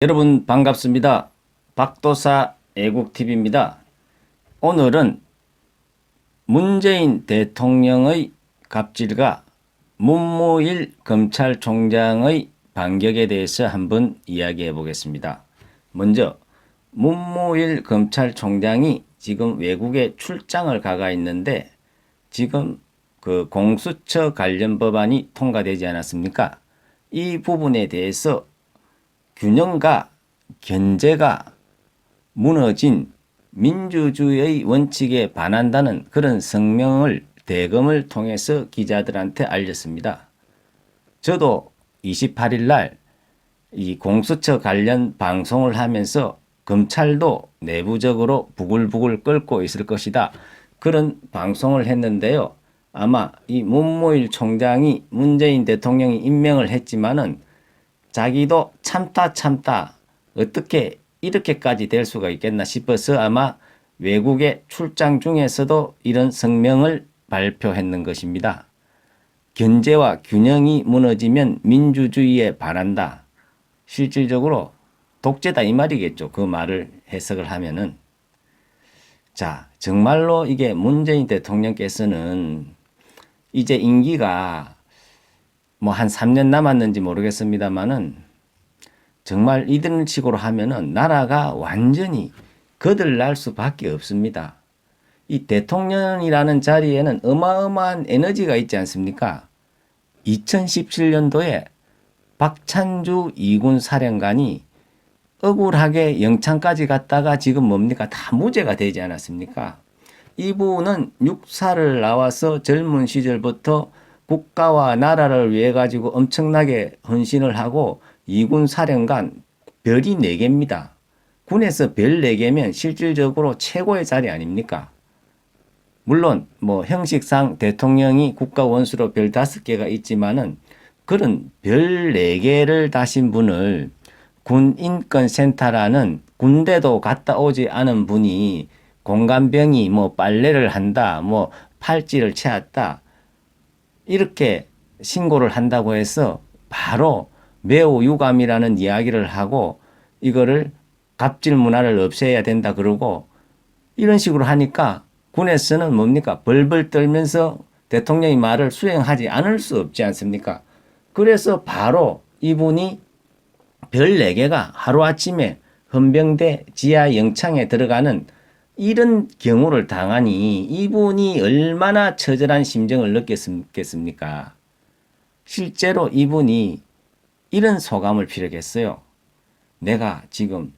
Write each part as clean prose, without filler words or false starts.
여러분 반갑습니다. 박도사 애국TV입니다. 오늘은 문재인 대통령의 갑질과 문무일 검찰총장의 반격에 대해서 한번 이야기해 보겠습니다. 먼저 문무일 검찰총장이 지금 외국에 출장을 가가 있는데 지금 그 공수처 관련 법안이 통과되지 않았습니까? 이 부분에 대해서 균형과 견제가 무너진 민주주의의 원칙에 반한다는 그런 성명을 대검을 통해서 기자들한테 알렸습니다. 저도 28일 날 이 공수처 관련 방송을 하면서 검찰도 내부적으로 부글부글 끓고 있을 것이다. 그런 방송을 했는데요. 아마 이 문무일 총장이 문재인 대통령이 임명을 했지만은 자기도 참다 어떻게 이렇게까지 될 수가 있겠나 싶어서 아마 외국에 출장 중에서도 이런 성명을 발표했는 것입니다. 견제와 균형이 무너지면 민주주의에 반한다. 실질적으로 독재다 이 말이겠죠. 그 말을 해석을 하면은. 자, 정말로 이게 문재인 대통령께서는 이제 임기가 뭐 한 3년 남았는지 모르겠습니다만은 정말 이런 식으로 하면은 나라가 완전히 거들날 수밖에 없습니다. 이 대통령이라는 자리에는 어마어마한 에너지가 있지 않습니까? 2017년도에 박찬주 2군 사령관이 억울하게 영창까지 갔다가 지금 뭡니까? 다 무죄가 되지 않았습니까? 이분은 육사를 나와서 젊은 시절부터 국가와 나라를 위해 가지고 엄청나게 헌신을 하고 2군 사령관 별이 4개입니다. 군에서 별 4개면 실질적으로 최고의 자리 아닙니까? 물론 뭐 형식상 대통령이 국가 원수로 별 5개가 있지만은 그런 별 4개를 다신 분을 군인권센터라는 군대도 갔다 오지 않은 분이 공감병이 뭐 빨래를 한다, 뭐 팔찌를 채웠다 이렇게 신고를 한다고 해서 바로 매우 유감이라는 이야기를 하고 이거를 갑질 문화를 없애야 된다 그러고 이런 식으로 하니까 군에서는 뭡니까? 벌벌 떨면서 대통령의 말을 수행하지 않을 수 없지 않습니까? 그래서 바로 이분이 별 4개가 하루아침에 헌병대 지하 영창에 들어가는 이런 경우를 당하니 이분이 얼마나 처절한 심정을 느꼈겠습니까? 실제로 이분이 이런 소감을 피력했어요. 내가 지금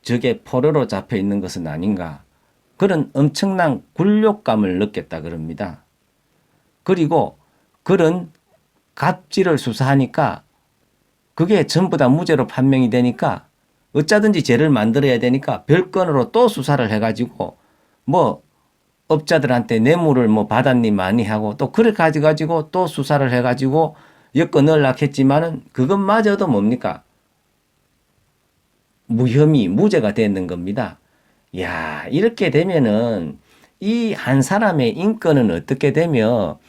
적의 포로로 잡혀 있는 것은 아닌가. 그런 엄청난 굴욕감을 느꼈다 그럽니다. 그리고 그런 갑질을 수사하니까 그게 전부 다 무죄로 판명이 되니까 어쩌든지 죄를 만들어야 되니까 별건으로 또 수사를 해가지고 뭐 업자들한테 뇌물을 뭐 받았니 많이 하고 또 그래 가지고 또 수사를 해가지고 엮어 넣으려고 했지만은 그것마저도 뭡니까? 무혐의, 무죄가 되는 겁니다. 야, 이렇게 되면은 이 한 사람의 인권은 어떻게 되며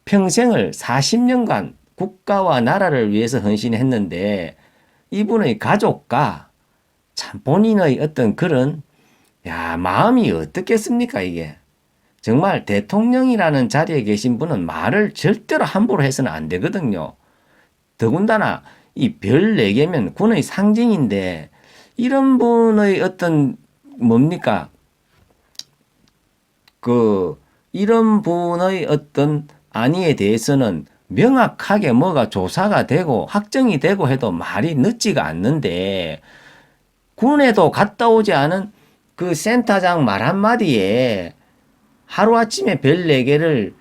평생을 40년간 국가와 나라를 위해서 헌신했는데 이분의 가족과 참 본인의 어떤 그런 마음이 어떻겠습니까 이게. 정말 대통령이라는 자리에 계신 분은 말을 절대로 함부로 해서는 안 되거든요. 더군다나 이 별 4개면 군의 상징인데 이런 분의 어떤 뭡니까? 이런 분의 어떤 안위에 대해서는 명확하게 뭐가 조사가 되고 확정이 되고 해도 말이 늦지가 않는데 군에도 갔다 오지 않은 그 센터장 말 한마디에 하루아침에 별 4개를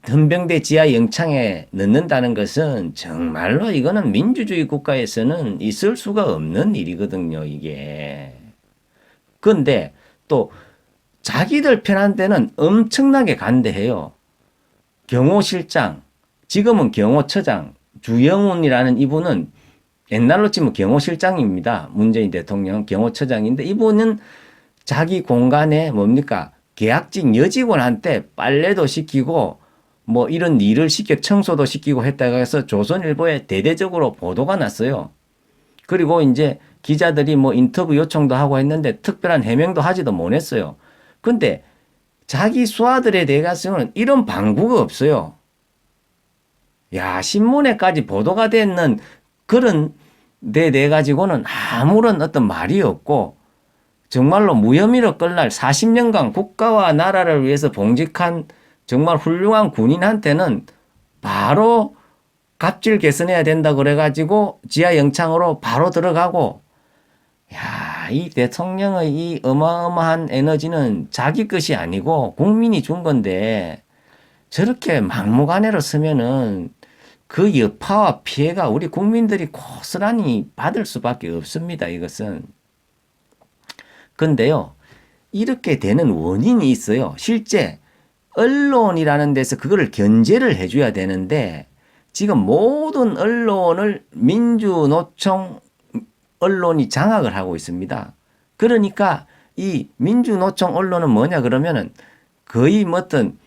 헌병대 지하 영창에 넣는다는 것은 정말로 이거는 민주주의 국가에서는 있을 수가 없는 일이거든요, 이게. 그런데 또 자기들 편한 데는 엄청나게 간대해요. 경호실장, 지금은 경호처장, 주영훈이라는 이분은 옛날로 치면 경호실장입니다. 문재인 대통령 경호처장인데 이분은 자기 공간에 뭡니까? 계약직 여직원한테 빨래도 시키고 뭐 이런 일을 시켜 청소도 시키고 했다고 해서 조선일보에 대대적으로 보도가 났어요. 그리고 이제 기자들이 뭐 인터뷰 요청도 하고 했는데 특별한 해명도 하지도 못했어요. 근데 자기 수하들에 대해서는 이런 방구가 없어요. 야, 신문에까지 보도가 되는 그런 데 대해 가지고는 아무런 어떤 말이 없고 정말로 무혐의로 끌날 40년간 국가와 나라를 위해서 봉직한 정말 훌륭한 군인한테는 바로 갑질 개선해야 된다 그래가지고 지하 영창으로 바로 들어가고, 야, 이 대통령의 이 어마어마한 에너지는 자기 것이 아니고 국민이 준 건데 저렇게 막무가내로 쓰면은 그 여파와 피해가 우리 국민들이 고스란히 받을 수밖에 없습니다. 이것은. 근데요, 이렇게 되는 원인이 있어요. 실제 언론이라는 데서 그거를 견제를 해줘야 되는데 지금 모든 언론을 민주노총 언론이 장악을 하고 있습니다. 그러니까 이 민주노총 언론은 뭐냐 그러면은 거의 뭐 어떤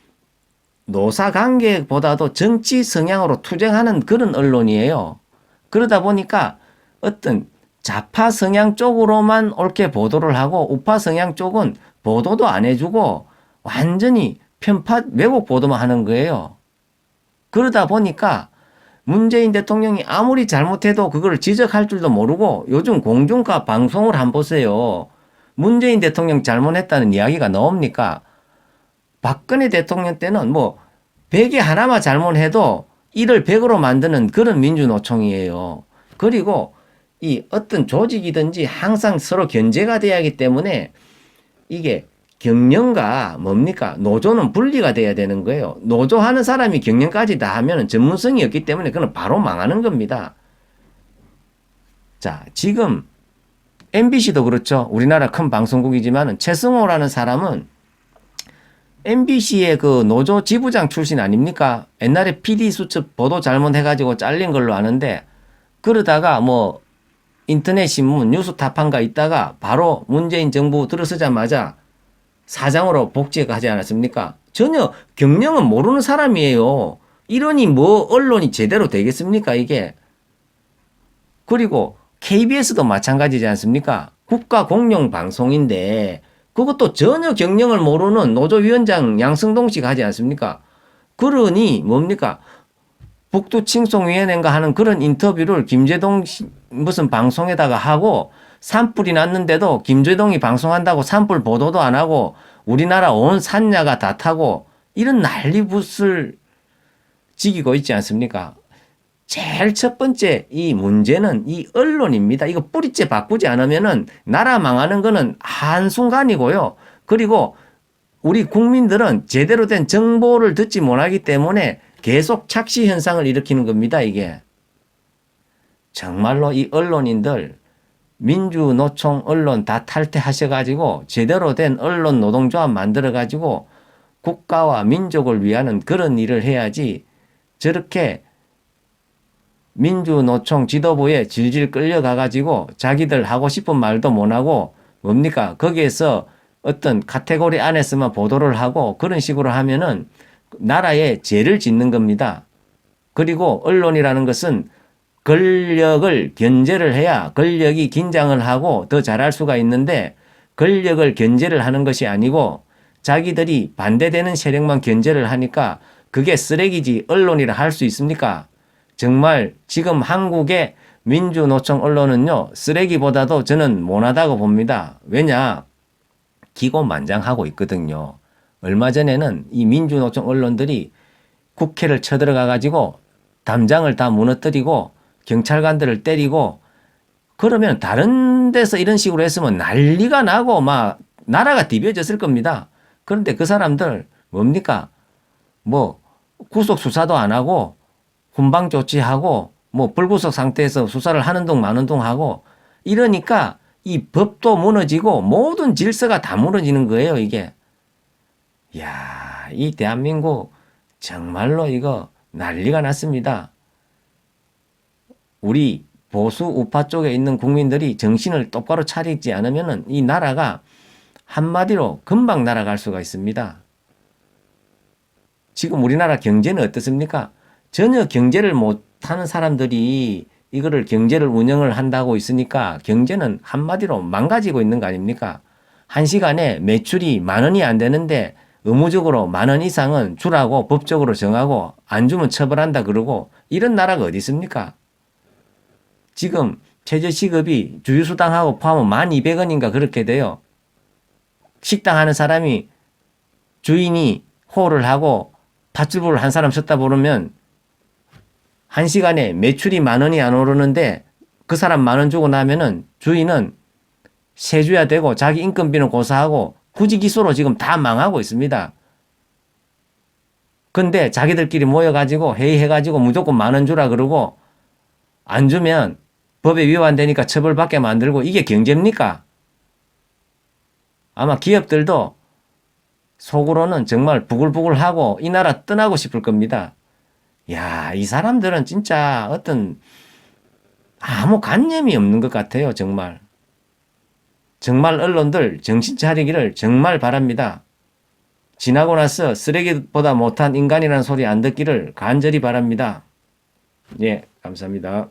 노사관계보다도 정치 성향으로 투쟁하는 그런 언론이에요. 그러다 보니까 어떤 좌파 성향 쪽으로만 옳게 보도를 하고 우파 성향 쪽은 보도도 안 해주고 완전히 편파 왜곡 보도만 하는 거예요. 그러다 보니까 문재인 대통령이 아무리 잘못해도 그걸 지적할 줄도 모르고 요즘 공중파 방송을 한번 보세요. 문재인 대통령 잘못했다는 이야기가 나옵니까? 박근혜 대통령 때는 뭐 100에 하나만 잘못해도 이를 100으로 만드는 그런 민주노총이에요. 그리고 이 어떤 조직이든지 항상 서로 견제가 돼야 하기 때문에 이게 경영과 뭡니까? 노조는 분리가 돼야 되는 거예요. 노조하는 사람이 경영까지 다 하면 전문성이 없기 때문에 그건 바로 망하는 겁니다. 자, 지금 MBC도 그렇죠. 우리나라 큰 방송국이지만 최승호라는 사람은 MBC의 그 노조 지부장 출신 아닙니까? 옛날에 PD 수첩 보도 잘못해가지고 잘린 걸로 아는데 그러다가 뭐 인터넷 신문 뉴스타판가 있다가 바로 문재인 정부 들어서자마자 사장으로 복직하지 않았습니까? 전혀 경영은 모르는 사람이에요. 이러니 뭐 언론이 제대로 되겠습니까, 이게? 그리고 KBS도 마찬가지지 않습니까? 국가 공영 방송인데 그것도 전혀 경영을 모르는 노조위원장 양승동 씨가 하지 않습니까? 그러니 뭡니까? 북두칭송위원회인가 하는 그런 인터뷰를 김재동 무슨 방송에다가 하고 산불이 났는데도 김재동이 방송한다고 산불 보도도 안 하고 우리나라 온 산야가 다 타고 이런 난리붓을 지기고 있지 않습니까? 제일 첫 번째 이 문제는 이 언론입니다. 이거 뿌리째 바꾸지 않으면은 나라 망하는 거는 한순간이고요. 그리고 우리 국민들은 제대로 된 정보를 듣지 못하기 때문에 계속 착시 현상을 일으키는 겁니다. 이게. 정말로 이 언론인들 민주노총 언론 다 탈퇴하셔가지고 제대로 된 언론 노동조합 만들어가지고 국가와 민족을 위하는 그런 일을 해야지 저렇게 민주노총 지도부에 질질 끌려가가지고 자기들 하고 싶은 말도 못하고 뭡니까? 거기에서 어떤 카테고리 안에서만 보도를 하고 그런 식으로 하면은 나라에 죄를 짓는 겁니다. 그리고 언론이라는 것은 권력을 견제를 해야 권력이 긴장을 하고 더 잘할 수가 있는데 권력을 견제를 하는 것이 아니고 자기들이 반대되는 세력만 견제를 하니까 그게 쓰레기지 언론이라 할 수 있습니까? 정말 지금 한국의 민주노총 언론은요, 쓰레기보다도 저는 못하다고 봅니다. 왜냐? 기고만장하고 있거든요. 얼마 전에는 이 민주노총 언론들이 국회를 쳐들어가 가지고 담장을 다 무너뜨리고 경찰관들을 때리고 그러면 다른 데서 이런 식으로 했으면 난리가 나고 막 나라가 뒤벼졌을 겁니다. 그런데 그 사람들 뭡니까? 뭐 구속 수사도 안 하고 훈방 조치하고 뭐 불구속 상태에서 수사를 하는 동 마는 동 하고 이러니까 이 법도 무너지고 모든 질서가 다 무너지는 거예요, 이게. 야, 이 대한민국 정말로 이거 난리가 났습니다. 우리 보수 우파 쪽에 있는 국민들이 정신을 똑바로 차리지 않으면은 이 나라가 한마디로 금방 날아갈 수가 있습니다. 지금 우리나라 경제는 어떻습니까? 전혀 경제를 못하는 사람들이 이거를 경제를 운영을 한다고 있으니까 경제는 한마디로 망가지고 있는 거 아닙니까? 한 시간에 매출이 10,000원이 안 되는데 의무적으로 10,000원 이상은 주라고 법적으로 정하고 안 주면 처벌한다 그러고 이런 나라가 어디 있습니까? 지금 최저시급이 주휴수당하고 포함하면 1,200원인가 그렇게 돼요. 식당 하는 사람이 주인이 호를 하고 팥죽을 한 사람 쳤다 보면 한 시간에 매출이 10,000원이 안 오르는데 그 사람 10,000원 주고 나면은 주인은 세줘야 되고 자기 인건비는 고사하고 후지기소로 지금 다 망하고 있습니다. 근데 자기들끼리 모여가지고 회의해가지고 무조건 10,000원 주라 그러고 안 주면 법에 위반되니까 처벌받게 만들고 이게 경제입니까? 아마 기업들도 속으로는 정말 부글부글하고 이 나라 떠나고 싶을 겁니다. 야, 이 사람들은 진짜 어떤 아무 관념이 없는 것 같아요, 정말. 정말 언론들 정신 차리기를 정말 바랍니다. 지나고 나서 쓰레기보다 못한 인간이라는 소리 안 듣기를 간절히 바랍니다. 예, 감사합니다.